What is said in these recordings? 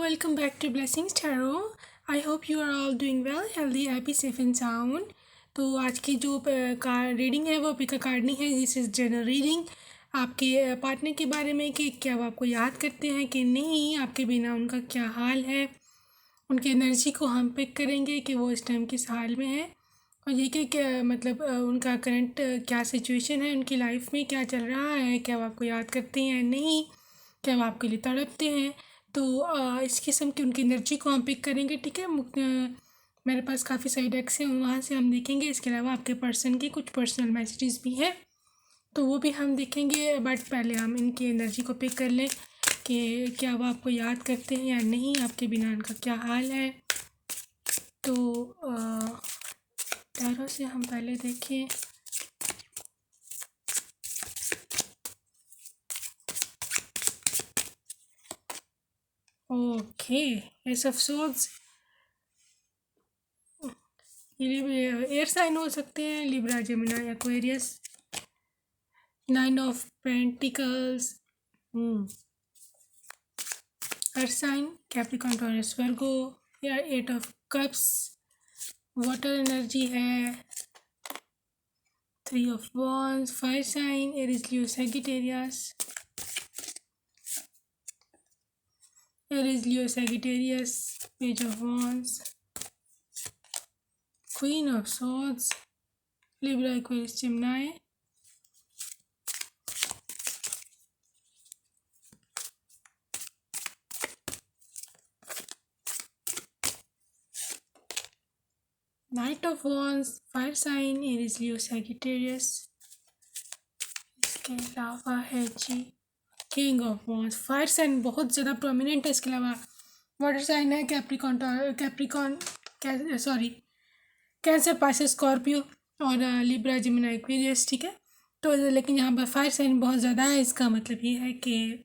welcome back to Blessings Tarot. I hope you are all doing well, healthy, happy, safe and sound. तो आज की जो card reading है वो पिका card नहीं है, दिस इज़ जनरल रीडिंग आपके पार्टनर के बारे में कि क्या वो आपको याद करते हैं कि नहीं, आपके बिना उनका क्या हाल है। उनकी एनर्जी को हम पिक करेंगे कि वो इस टाइम किस हाल में है और ये कि क्या मतलब उनका करंट क्या सिचुएशन है, उनकी लाइफ में क्या चल रहा है, क्या वो आपको याद करते हैं या नहीं, क्या वो आपके लिए तड़पते हैं। तो इस किस्म की उनकी एनर्जी को हम पिक करेंगे, ठीक है। मेरे पास काफ़ी सारे डेक्स हैं, वहाँ से हम देखेंगे। इसके अलावा आपके पर्सन के कुछ पर्सनल मैसेजेस भी हैं, तो वो भी हम देखेंगे। बट पहले हम इनकी एनर्जी को पिक कर लें कि क्या वो आपको याद करते हैं या नहीं, आपके बिना उनका क्या हाल है। तो टैरो से हम पहले देखें। ओके, एस ऑफ सोर्ड्स, ये एयर साइन हो सकते हैं, Libra, Gemini, Aquarius. 9 of pentacles, earth sign, Capricorn, Taurus, Virgo, या 8 ऑफ कप्स, वाटर एनर्जी है। 3 of wands, fire sign, Aries, Leo, Sagittarius, Aries, Leo, Sagittarius, page of wands, queen of swords, Libra, Aquarius, Gemini. Knight of wands, fire sign, Aries, Leo, Sagittarius. इसके अलावा है जी king of wands, fire sign बहुत ज़्यादा prominent है। इसके अलावा water sign है, कैंसर, पाइसेस, स्कॉर्पियो और लिब्रा, जेमिनी, एक्वेरियस, ठीक है। तो लेकिन यहाँ पर फायर साइन बहुत ज़्यादा है। इसका मतलब ये है कि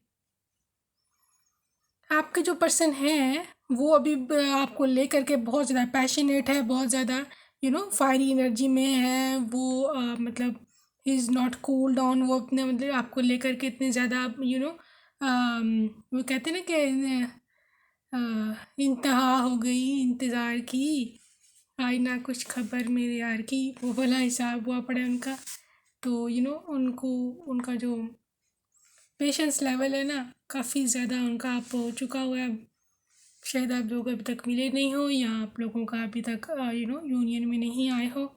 आपके जो पर्सन हैं वो अभी आपको लेकर के बहुत ज़्यादा पैशनेट है, बहुत ज़्यादा फायरी एनर्जी में है वो। मतलब he is not cool down. वो अपने मतलब आपको लेकर के इतने ज़्यादा वो कहते हैं ना कि इंतहा हो गई इंतज़ार की, आई ना कुछ खबर मेरे यार की, वो वाला हिसाब हुआ पड़ा है उनका। तो उनको उनका जो पेशेंस लेवल है ना, काफ़ी ज़्यादा उनका अप हो चुका हुआ है। शायद आप लोग अभी तक मिले नहीं हो या आप लोगों का अभी तक यूनियन में नहीं आए हो,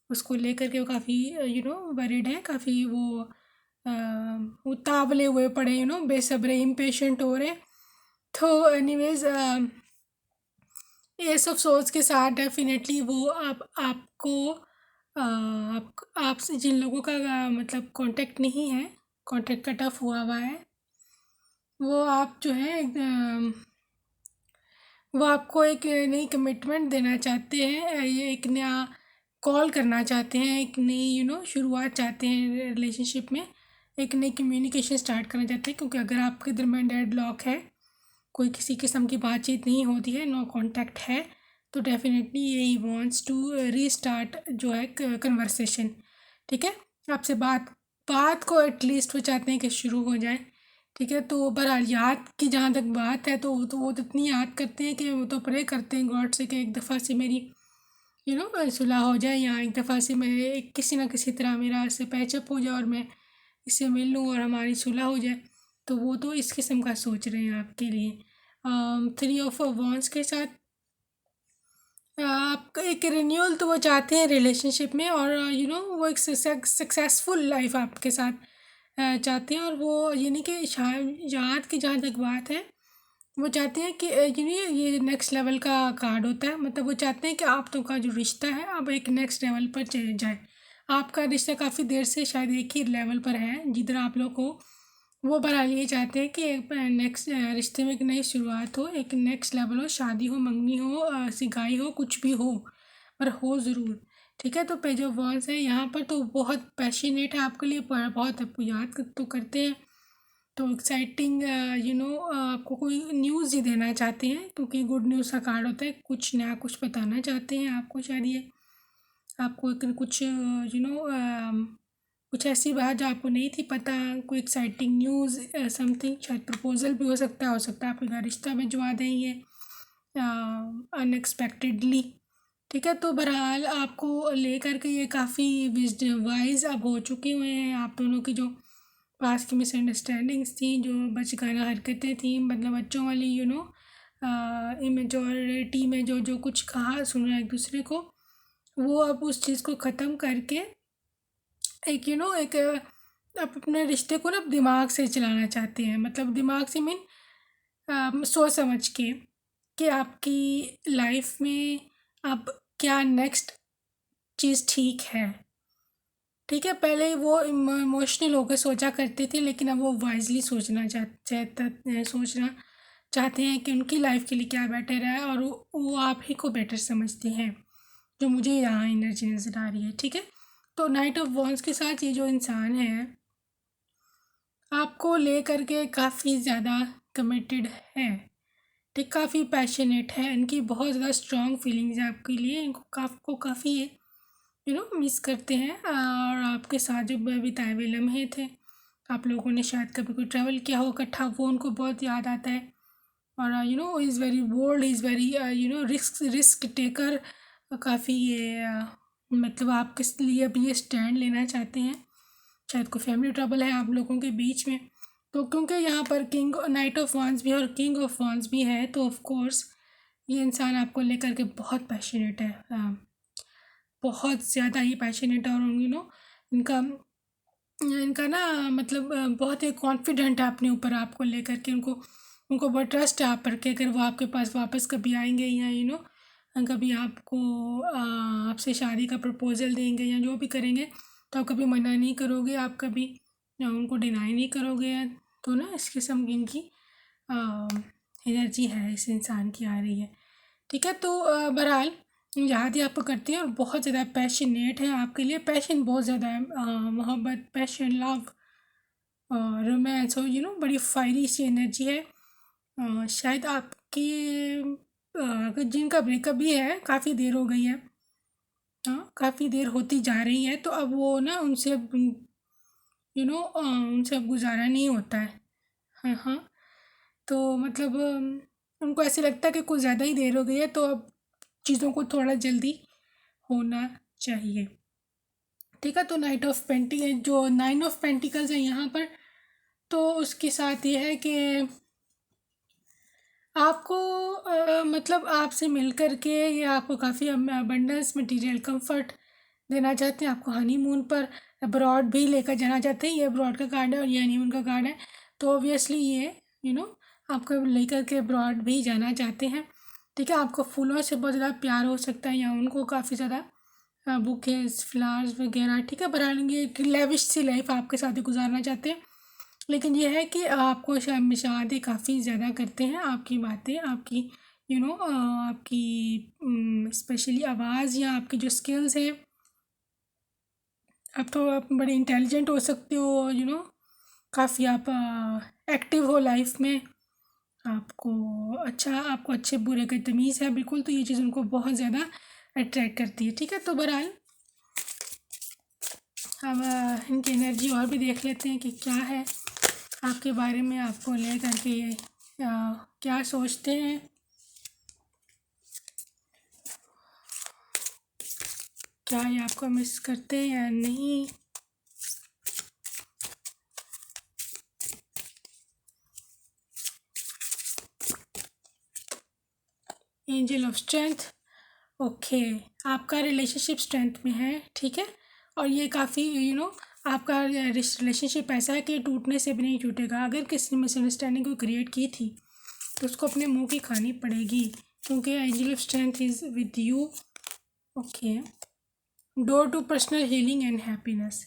उसको लेकर के वो काफ़ी वरीड हैं, काफ़ी वो उतावले हुए पड़े, बेसब्रे, इम्पेशेंट हो रहे हैं। तो एनीवेज एस ऑफ सोर्ड्स के साथ डेफिनेटली वो आपको आपसे जिन लोगों का मतलब कांटेक्ट नहीं है, कांटेक्ट कट ऑफ हुआ है, वो आप जो है वो आपको एक नई कमिटमेंट देना चाहते हैं, ये एक नया कॉल करना चाहते हैं, एक नई शुरुआत चाहते हैं रिलेशनशिप में, एक नई कम्युनिकेशन स्टार्ट करना चाहते हैं। क्योंकि अगर आपके दरमियान डेड लॉक है, कोई किसी किस्म की बातचीत नहीं होती है, नो कांटेक्ट है, तो definitely he wants to restart जो है कन्वर्सेशन, ठीक है। आपसे बात को एटलीस्ट वो चाहते हैं कि शुरू हो जाए, ठीक है। तो बहरहाल याद की जहाँ तक बात है, तो वो तो इतनी याद करते हैं कि वो तो प्रे करते हैं गॉड से कि एक दफ़ा से मेरी सुलह हो जाए, या एक दफ़ा से मेरे किसी ना किसी तरह मेरा इससे पैचअप हो जाए और मैं इससे मिल लूँ और हमारी सुलह हो जाए। तो वो तो इस किस्म का सोच रहे हैं आपके लिए। 3 ऑफ वॉन्ड्स के साथ आपका एक रिन्यूअल तो वो चाहते हैं रिलेशनशिप में, और वो एक सक्सेसफुल लाइफ आपके साथ चाहते हैं। और वो ये नहीं कि याद की जहाँ तक बात है, वो चाहते हैं कि ये नेक्स्ट लेवल का कार्ड होता है। मतलब वो चाहते हैं कि आप तो का जो रिश्ता है अब एक नेक्स्ट लेवल पर चले जाए। आपका रिश्ता काफ़ी देर से शायद एक ही लेवल पर है जिधर आप लोग को, वो बहरहाल ये चाहते हैं कि एक नेक्स्ट रिश्ते में एक नई शुरुआत हो, एक नेक्स्ट लेवल हो, शादी हो, मंगनी हो, सिगाई हो, कुछ भी हो, पर हो ज़रूर, ठीक है। तो पेज ऑफ वॉन्ड्स है यहाँ पर, तो बहुत पैशनेट है आपके लिए, बहुत आपको याद तो करते हैं। तो एक्साइटिंग आपको कोई न्यूज़ ही देना चाहते हैं, क्योंकि गुड न्यूज़ का कार्ड होता है, कुछ नया कुछ बताना चाहते हैं आपको। शायद ये आपको कुछ कुछ ऐसी बात जो आपको नहीं थी पता, कोई एक्साइटिंग न्यूज़, समथिंग, शायद प्रपोजल भी हो सकता है आपके घर रिश्ता भिजवा दें ये अनएक्सपेक्टेडली। ठीक है, तो बहरहाल आपको लेकर के ये काफ़ी वाइज अब हो चुके हुए हैं। आप दोनों की जो पास की मिसअंडरस्टैंडिंग्स थी, जो बचकाना हरकतें थी, मतलब बच्चों वाली इमेजोरिटी में जो जो कुछ कहा सुना एक दूसरे को, वो अब उस चीज़ को ख़त्म करके एक एक आप अपने रिश्ते को ना दिमाग से चलाना चाहते हैं। मतलब दिमाग से मीन सोच समझ के कि आपकी लाइफ में अब क्या नेक्स्ट चीज़ ठीक है। ठीक है, पहले वो इमोशनल होकर सोचा करते थे, लेकिन अब वो वाइजली सोचना चाहते हैं कि उनकी लाइफ के लिए क्या बेटर है, और वो आप ही को बेटर समझते हैं, जो मुझे यहाँ एनर्जी नज़र आ रही है। ठीक है, तो नाइट ऑफ वॉन्ड्स के साथ ये जो इंसान है आपको ले करके काफ़ी ज़्यादा कमिटेड है। ठीक, काफ़ी पैशनेट है, इनकी बहुत ज़्यादा स्ट्रॉन्ग फीलिंग्स है आपके लिए। इनको आपको काफ़ी मिस करते हैं, और आपके साथ जो बिताए हुए लम्हे थे, आप लोगों ने शायद कभी कोई ट्रैवल किया हो इकट्ठा, वो उनको बहुत याद आता है। और is very bold, is very risk taker. काफ़ी ये मतलब आप किस लिए अब ये स्टैंड लेना चाहते हैं। शायद कोई फैमिली ट्रबल है आप लोगों के बीच में, तो क्योंकि यहाँ पर किंग नाइट ऑफ वांस भी है और किंग ऑफ वांस भी है, तो ऑफ कोर्स ये इंसान आपको लेकर के बहुत पैशनेट है, बहुत ज़्यादा ही पैशनेट है। और इनका इनका ना मतलब बहुत ही कॉन्फिडेंट है अपने ऊपर, आपको लेकर के उनको उनको बहुत ट्रस्ट है आप पर कि अगर वो आपके पास वापस कभी आएंगे या कभी आपको आपसे शादी का प्रपोज़ल देंगे या जो भी करेंगे, तो आप कभी मना नहीं करोगे, आप कभी उनको डिनाई नहीं करोगे। तो ना इस किस्म की इनकी एनर्जी है, इस इंसान की आ रही है। ठीक है, तो बहरहाल याद ही आपको करती है और बहुत ज़्यादा पैशनेट है आपके लिए। पैशन बहुत ज़्यादा है, मोहब्बत, पैशन, लव, रोमांस, और बड़ी फायरी सी एनर्जी है। शायद आपकी अगर जिनका ब्रेकअप भी है, काफ़ी देर हो गई है, हाँ काफ़ी देर होती जा रही है, तो अब वो ना उनसे अब उनसे अब गुजारा नहीं होता है। हाँ हाँ, तो मतलब उनको ऐसे लगता है कि कुछ ज़्यादा ही देर हो गई है, तो अब चीज़ों को थोड़ा जल्दी होना चाहिए। ठीक है, तो जो 9 ऑफ पेंटिकल्स है यहाँ पर, तो उसके साथ ये है कि आपको मतलब आपसे मिल कर के ये आपको काफ़ी अबंडेंस, मटेरियल कंफर्ट देना चाहते हैं। आपको हनीमून पर अब्रॉड भी लेकर जाना चाहते हैं। ये अब्रॉड का कार्ड है और ये हनीमून का कार्ड है, तो ऑब्वियसली ये आपको लेकर के अब्रॉड भी जाना चाहते हैं। ठीक है, आपको फूलों से बहुत ज़्यादा प्यार हो सकता है, या उनको काफ़ी ज़्यादा बुकेस, फ्लावर्स वगैरह। ठीक है, बहरहाल एक लेविश सी लाइफ आपके साथ ही गुजारना चाहते हैं, लेकिन यह है कि आपको शादी काफ़ी ज़्यादा करते हैं। आपकी बातें, आपकी आपकी स्पेशली आवाज़ या आपकी जो स्किल्स हैं, आप बड़े इंटेलिजेंट हो सकते हो, काफ़ी आप एक्टिव हो लाइफ में, आपको अच्छे बुरे का तमीज़ है बिल्कुल, तो ये चीज़ उनको बहुत ज़्यादा अट्रैक्ट करती है। ठीक है, तो बहरहाल अब इनकी एनर्जी और भी देख लेते हैं कि क्या है आपके बारे में, आपको ले करके ये क्या सोचते हैं। क्या ये आपको मिस करते हैं या नहीं। एंजल ऑफ स्ट्रेंथ, ओके, आपका रिलेशनशिप स्ट्रेंथ में है। ठीक है, और ये काफ़ी आपका रिलेशनशिप ऐसा है कि टूटने से भी नहीं टूटेगा। अगर किसी मिसअंडरस्टैंडिंग को क्रिएट की थी, तो उसको अपने मुंह की खानी पड़ेगी, क्योंकि angel of strength is with you. Okay, door to personal healing and happiness.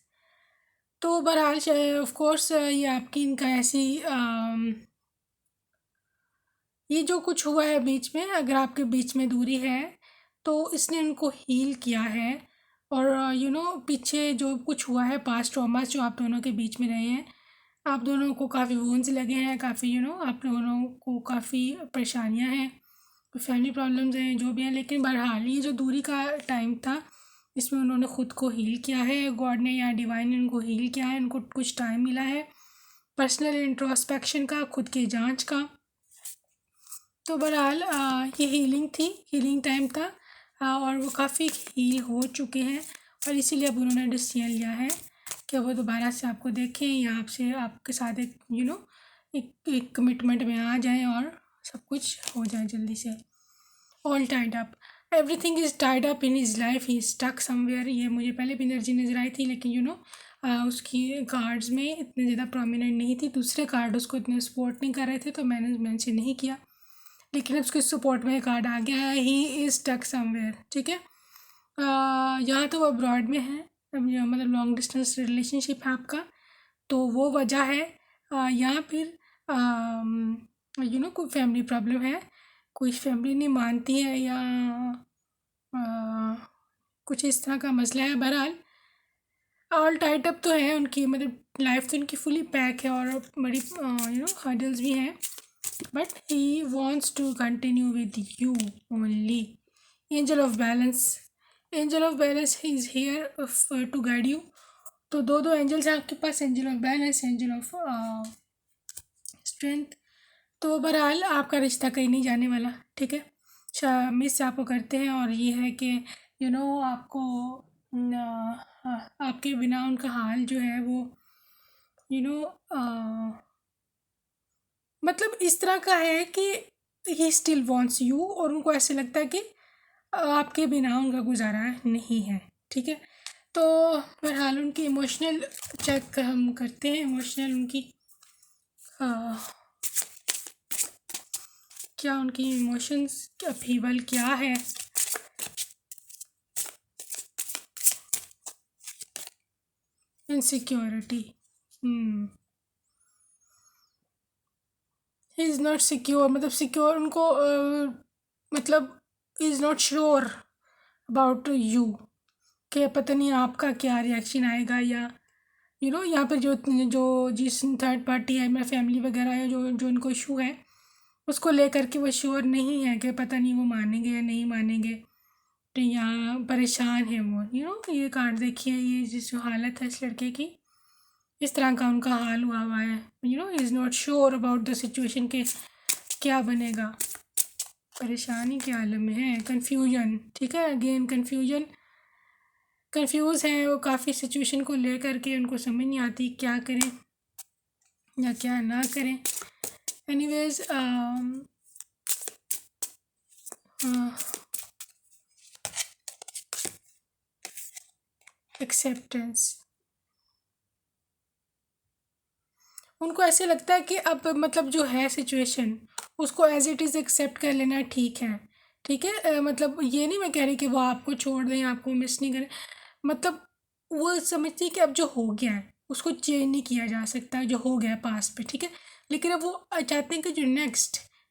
तो बहरहाल ऑफ कोर्स ये आपकी इनका ऐसी ये जो कुछ हुआ है बीच में, अगर आपके बीच में दूरी है, तो इसने उनको हील किया है। और पीछे जो कुछ हुआ है, पास्ट ट्रॉमास जो आप दोनों के बीच में रहे हैं, आप दोनों को काफ़ी वुंड्स लगे हैं, काफ़ी आप दोनों को काफ़ी परेशानियां हैं, फैमिली प्रॉब्लम्स हैं, जो भी हैं। लेकिन बहरहाल ये जो दूरी का टाइम था, इसमें उन्होंने ख़ुद को हील किया है, गॉड ने या डिवाइन ने उनको हील किया है, उनको कुछ टाइम मिला है पर्सनल इंट्रोस्पेक्शन का, खुद की जांच का। तो बहरहाल ये हीलिंग थी, हीलिंग टाइम था, और वो काफ़ी हील हो चुके हैं और इसीलिए अब उन्होंने डिसीजन लिया है कि वो दोबारा से आपको देखें या आपसे आपके साथ एक एक कमिटमेंट में आ जाएं और सब कुछ हो जाए जल्दी से। All tied up, everything is tied up in his life, he stuck somewhere. ये मुझे पहले भी एनर्जी नज़र आई थी, लेकिन उसकी कार्ड्स में इतने ज़्यादा प्रोमिनेंट नहीं थी, दूसरे कार्ड उसको इतने सपोर्ट नहीं कर रहे थे, तो मैंने मेंशन नहीं किया। लेकिन अब उसके सपोर्ट में कार्ड आ गया है, ही इज़ स्टक समवेयर। ठीक है, यहाँ तो वो अब्रॉड में है, मतलब लॉन्ग डिस्टेंस रिलेशनशिप है आपका, तो वो वजह है। या फिर कोई फैमिली प्रॉब्लम है, कोई फैमिली नहीं मानती है या कुछ इस तरह का मसला है। बहरहाल ऑल टाइट अप तो है उनकी, मतलब लाइफ तो उनकी फुली पैक है और बड़ी हर्डल्स भी हैं, but he wants to continue with you only. Angel of balance, angel of balance is here to guide you. तो दो एंजल्स हैं आपके पास, angel of balance, angel of strength. तो बहरहाल आपका रिश्ता कहीं नहीं जाने वाला। ठीक है, मिस आपको करते हैं और ये है कि आपको आपके बिना उनका हाल जो है वो मतलब इस तरह का है कि ही स्टिल वॉन्ट्स यू, और उनको ऐसे लगता है कि आपके बिना उनका गुजारा नहीं है। ठीक है, तो बहरहाल उनकी इमोशनल चेक हम करते हैं, इमोशनल उनकी क्या उनकी इमोशंस अपहीवल क्या है। Insecurity, he is not secure, मतलब सिक्योर उनको मतलब is not sure about you, कि पता नहीं आपका क्या रिएक्शन आएगा, या यहाँ पर जो जो जिस थर्ड पार्टी है, मेरा फैमिली वगैरह है, जो इनको इशू है उसको लेकर के वो श्योर नहीं है कि पता नहीं वो मानेंगे या नहीं मानेंगे, तो यहाँ परेशान है वो। ये कार्ड देखिए, ये जिस जो हालत है इस लड़के की, इस तरह का उनका हाल हुआ है। Is not sure about the situation के क्या बनेगा, परेशानी के आलम में है, कन्फ्यूजन। ठीक है, अगेन कंफ्यूज है वो काफ़ी सिचुएशन को लेकर के, उनको समझ नहीं आती क्या करें या क्या ना करें। एनीवेज एक्सेप्टेंस, उनको ऐसे लगता है कि अब मतलब जो है सिचुएशन उसको एज इट इज़ एक्सेप्ट कर लेना ठीक है। ठीक है, मतलब ये नहीं मैं कह रही कि वो आपको छोड़ दें, आपको मिस नहीं करें, मतलब वो समझती है कि अब जो हो गया है उसको चेंज नहीं किया जा सकता, जो हो गया पास पे। ठीक है, लेकिन अब वो चाहते हैं कि जो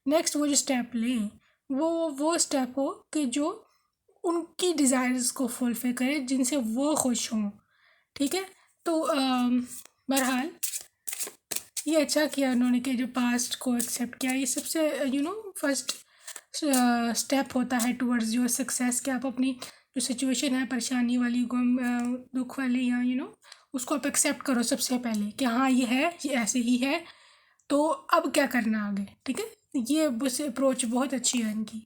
नेक्स्ट वो जो स्टेप लें वो स्टेप हो कि जो उनकी डिज़ायर्स को फुलफिल करे, जिनसे वो खुश हों। ठीक है, तो बहरहाल ये अच्छा किया उन्होंने कि जो पास्ट को एक्सेप्ट किया, ये सबसे फर्स्ट स्टेप होता है टुवर्ड्स योर सक्सेस, कि आप अपनी जो सिचुएशन है परेशानी वाली, गम दुख वाली, या उसको आप एक्सेप्ट करो सबसे पहले कि हाँ ये है, ये ऐसे ही है, तो अब क्या करना आगे। ठीक है, ये बस अप्रोच बहुत अच्छी है इनकी,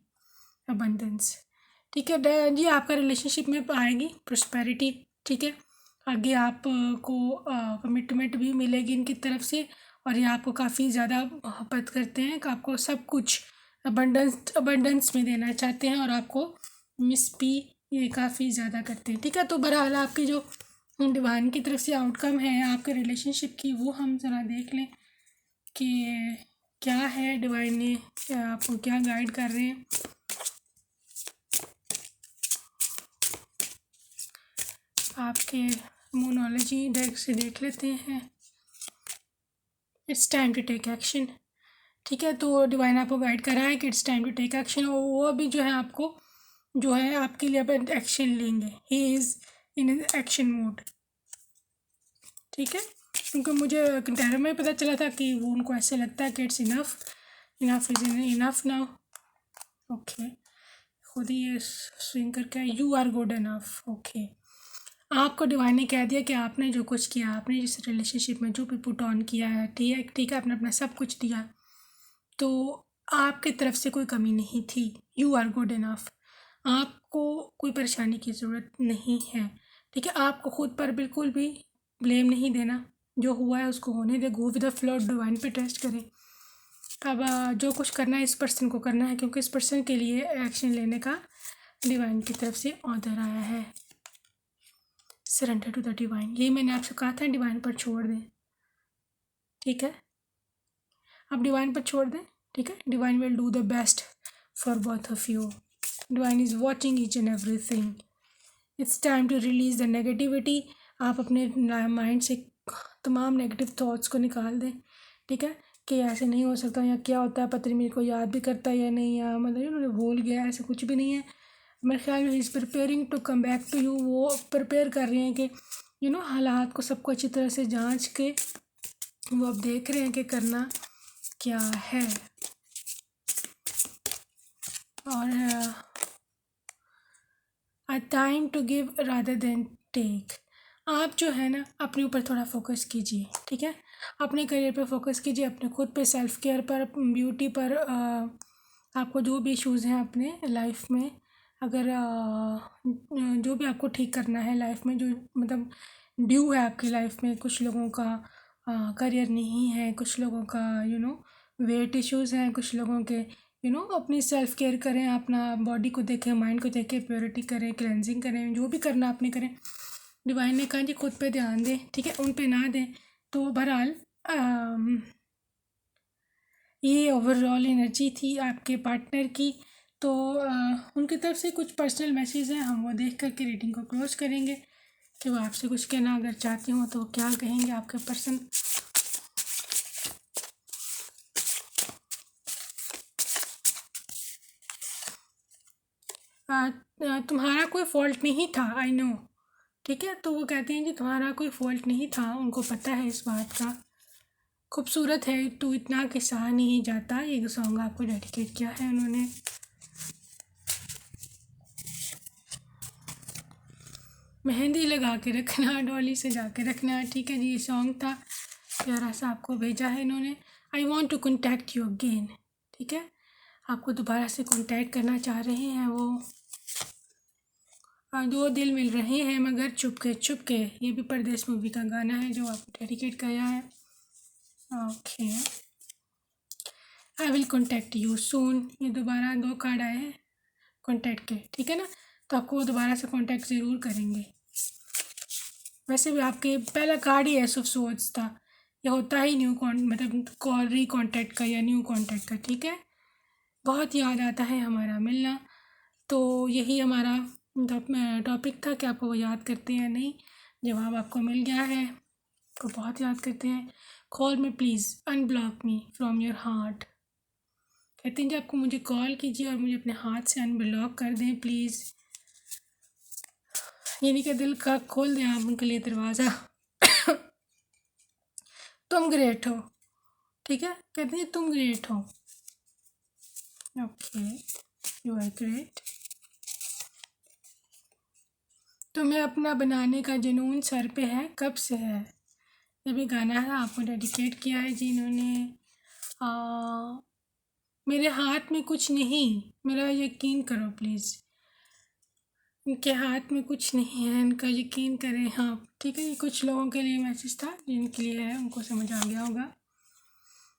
अबंडेंस। ठीक है जी, आपका रिलेशनशिप में आएगी प्रॉस्पेरिटी। ठीक है, आगे आपको कमिटमेंट भी मिलेगी इनकी तरफ से, और ये आपको काफ़ी ज़्यादा मोहब्बत करते हैं कि आपको सब कुछ अबंडेंस में देना चाहते हैं, और आपको मिस भी ये काफ़ी ज़्यादा करते हैं। ठीक है, तो बहरहाल आपकी जो डिवाइन की तरफ से आउटकम है आपके रिलेशनशिप की, वो हम ज़रा देख लें कि क्या है, डिवाइन ने आपको क्या गाइड कर रहे हैं। आपके मोनोलॉजी डेक से देख लेते हैं। It's time to take action. ठीक है, तो डिवाइन आपको गाइड कर रहा है कि it's time to take action, और वो अभी जो है आपको जो है आपके लिए अब एक्शन लेंगे। He is in action mode. ठीक है, क्योंकि मुझे टैरो में पता चला था कि वो उनको ऐसे लगता है कि it's enough is enough now. Okay, खुद ही ये स्विंग करके you are good enough. Okay, आपको डिवाइन ने कह दिया कि आपने जो कुछ किया, आपने जिस रिलेशनशिप में जो भी पुट ऑन किया है, ठीक है ठीक है, आपने अपना सब कुछ दिया, तो आपकी तरफ से कोई कमी नहीं थी। You are good enough. आपको कोई परेशानी की ज़रूरत नहीं है, ठीक है। आपको खुद पर बिल्कुल भी ब्लेम नहीं देना, जो हुआ है उसको होने दे, go with the flow, divine पे ट्रस्ट करें। अब जो कुछ करना है इस पर्सन को करना है, क्योंकि इस पर्सन के लिए एक्शन लेने का डिवाइन की तरफ से ऑर्डर आया है। सरेंडर टू द डिवाइन, ये मैंने आपसे कहा था डिवाइन पर छोड़ दें, ठीक है। आप डिवाइन पर छोड़ दें, ठीक है। Divine will do the best for both of you. Divine is watching each and everything. It's time to release the negativity. आप अपने माइंड से तमाम नेगेटिव थॉट्स को निकाल दें, ठीक है, कि ऐसे नहीं हो सकता, या क्या होता है पता नहीं, मेरे को याद भी करता है या नहीं, या मतलब उन्होंने भूल गया, ऐसा कुछ भी नहीं है। मेरे ख्याल में is preparing to come back to you. वो प्रिपेयर कर रहे हैं कि हालात को सबको अच्छी तरह से जांच के वो अब देख रहे हैं कि करना क्या है। और a time to give rather than take. आप जो है ना अपने ऊपर थोड़ा फोकस कीजिए, ठीक है। अपने करियर पर फोकस कीजिए, अपने खुद पे, सेल्फ केयर पर, ब्यूटी पर। आपको जो भी इश्यूज़ हैं अपने लाइफ में, अगर जो भी आपको ठीक करना है लाइफ में, जो मतलब ड्यू है आपकी लाइफ में, कुछ लोगों का करियर नहीं है, कुछ लोगों का वेट इश्यूज़ हैं, कुछ लोगों के अपनी सेल्फ केयर करें, अपना बॉडी को देखें, माइंड को देखें, प्योरिटी करें, क्लेंजिंग करें, जो भी करना आपने करें। डिवाइन ने कहा जी खुद पे ध्यान दें, ठीक है, उन पे ना दें। तो बहरहाल ये ओवरऑल एनर्जी थी आपके पार्टनर की। तो उनकी तरफ से कुछ पर्सनल मैसेज हैं, हम वो देख करके रीडिंग को क्लोज करेंगे कि वो आपसे कुछ कहना अगर चाहती हूँ तो क्या कहेंगे आपके पर्सन। तुम्हारा कोई फॉल्ट नहीं था, आई नो, ठीक है। तो वो कहते हैं कि तुम्हारा कोई फॉल्ट नहीं था, उनको पता है इस बात का। खूबसूरत है तू इतना कि सहा नहीं जाता, ये सॉन्ग आपको डेडिकेट किया है उन्होंने। मेहंदी लगा के रखना, डॉली सजा के रखना, ठीक है जी, ये सॉन्ग था, प्यारा सा आपको भेजा है इन्होंने। I want to contact you again, ठीक है, आपको दोबारा से कॉन्टैक्ट करना चाह रहे हैं वो। दो दिल मिल रहे हैं मगर चुपके चुपके, ये भी परदेस मूवी का गाना है जो आपको डेडिकेट किया है। Okay, I will contact you soon, ये दोबारा दो कार्ड आए हैं कॉन्टैक्ट के, ठीक है ना, तो आपको दोबारा से कॉन्टैक्ट ज़रूर करेंगे। वैसे भी आपके पहला card he S of swords था, ये होता ही न्यू मतलब कॉल री कॉन्टैक्ट का या न्यू कॉन्टैक्ट का, ठीक है। बहुत याद आता है हमारा मिलना, तो यही हमारा टॉपिक था कि आपको वो याद करते हैं या नहीं। जवाब आपको मिल गया है, को बहुत याद करते हैं। Call me please, unblock me from your heart. कहते हैं कि आपको मुझे कॉल कीजिए और मुझे अपने हाथ से अनब्लॉक कर दें प्लीज़, यानी कि दिल का खोल दें आप उनके लिए दरवाज़ा। तुम ग्रेट हो, ठीक है, कहते हैं तुम ग्रेट हो। Okay, you are great. तुम्हें अपना बनाने का जुनून सर पे है, कब से है। ये भी गाना है आपको डेडिकेट किया है जी इन्होंने। मेरे हाथ में कुछ नहीं, मेरा यकीन करो प्लीज़। इनके हाथ में कुछ नहीं है, इनका यकीन करें, हाँ ठीक है। ये कुछ लोगों के लिए मैसेज था, जिनके लिए है उनको समझ आ गया होगा।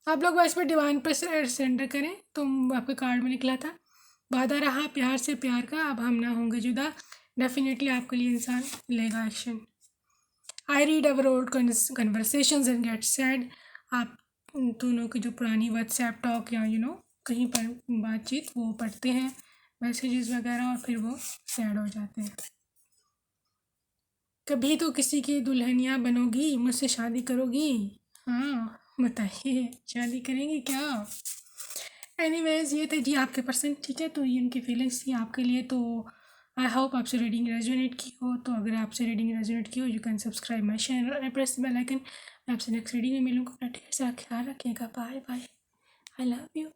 आप लोग बस पे डिवाइन पर सरेंडर करें। तो आपके कार्ड में निकला था वादा रहा प्यार से प्यार का, अब हम ना होंगे जुदा। डेफिनेटली आपके लिए इंसान लेगा action. I read our old conversations and get sad. आप दोनों की जो पुरानी व्हाट्सएप टॉक या कहीं पर बातचीत वो पढ़ते हैं, मैसेजेस वगैरह, और फिर वो सैड हो जाते हैं। कभी तो किसी की दुल्हनिया बनोगी, मुझसे शादी करोगी, हाँ बताइए शादी करेंगी क्या। एनीवेज ये थे जी आपके पर्सन, ठीक है। तो ये इनकी फीलिंग्स थी आपके लिए। तो आई होप आपसे रीडिंग रेजोनेट की हो। तो अगर आपसे रीडिंग रेजोनेट की हो, you can subscribe my channel and press the bell icon. मैं आपसे नेक्स्ट रीडिंग में मिलूँगा। अपना ढेर सारा ख्याल रखिएगा। Bye bye, I love you.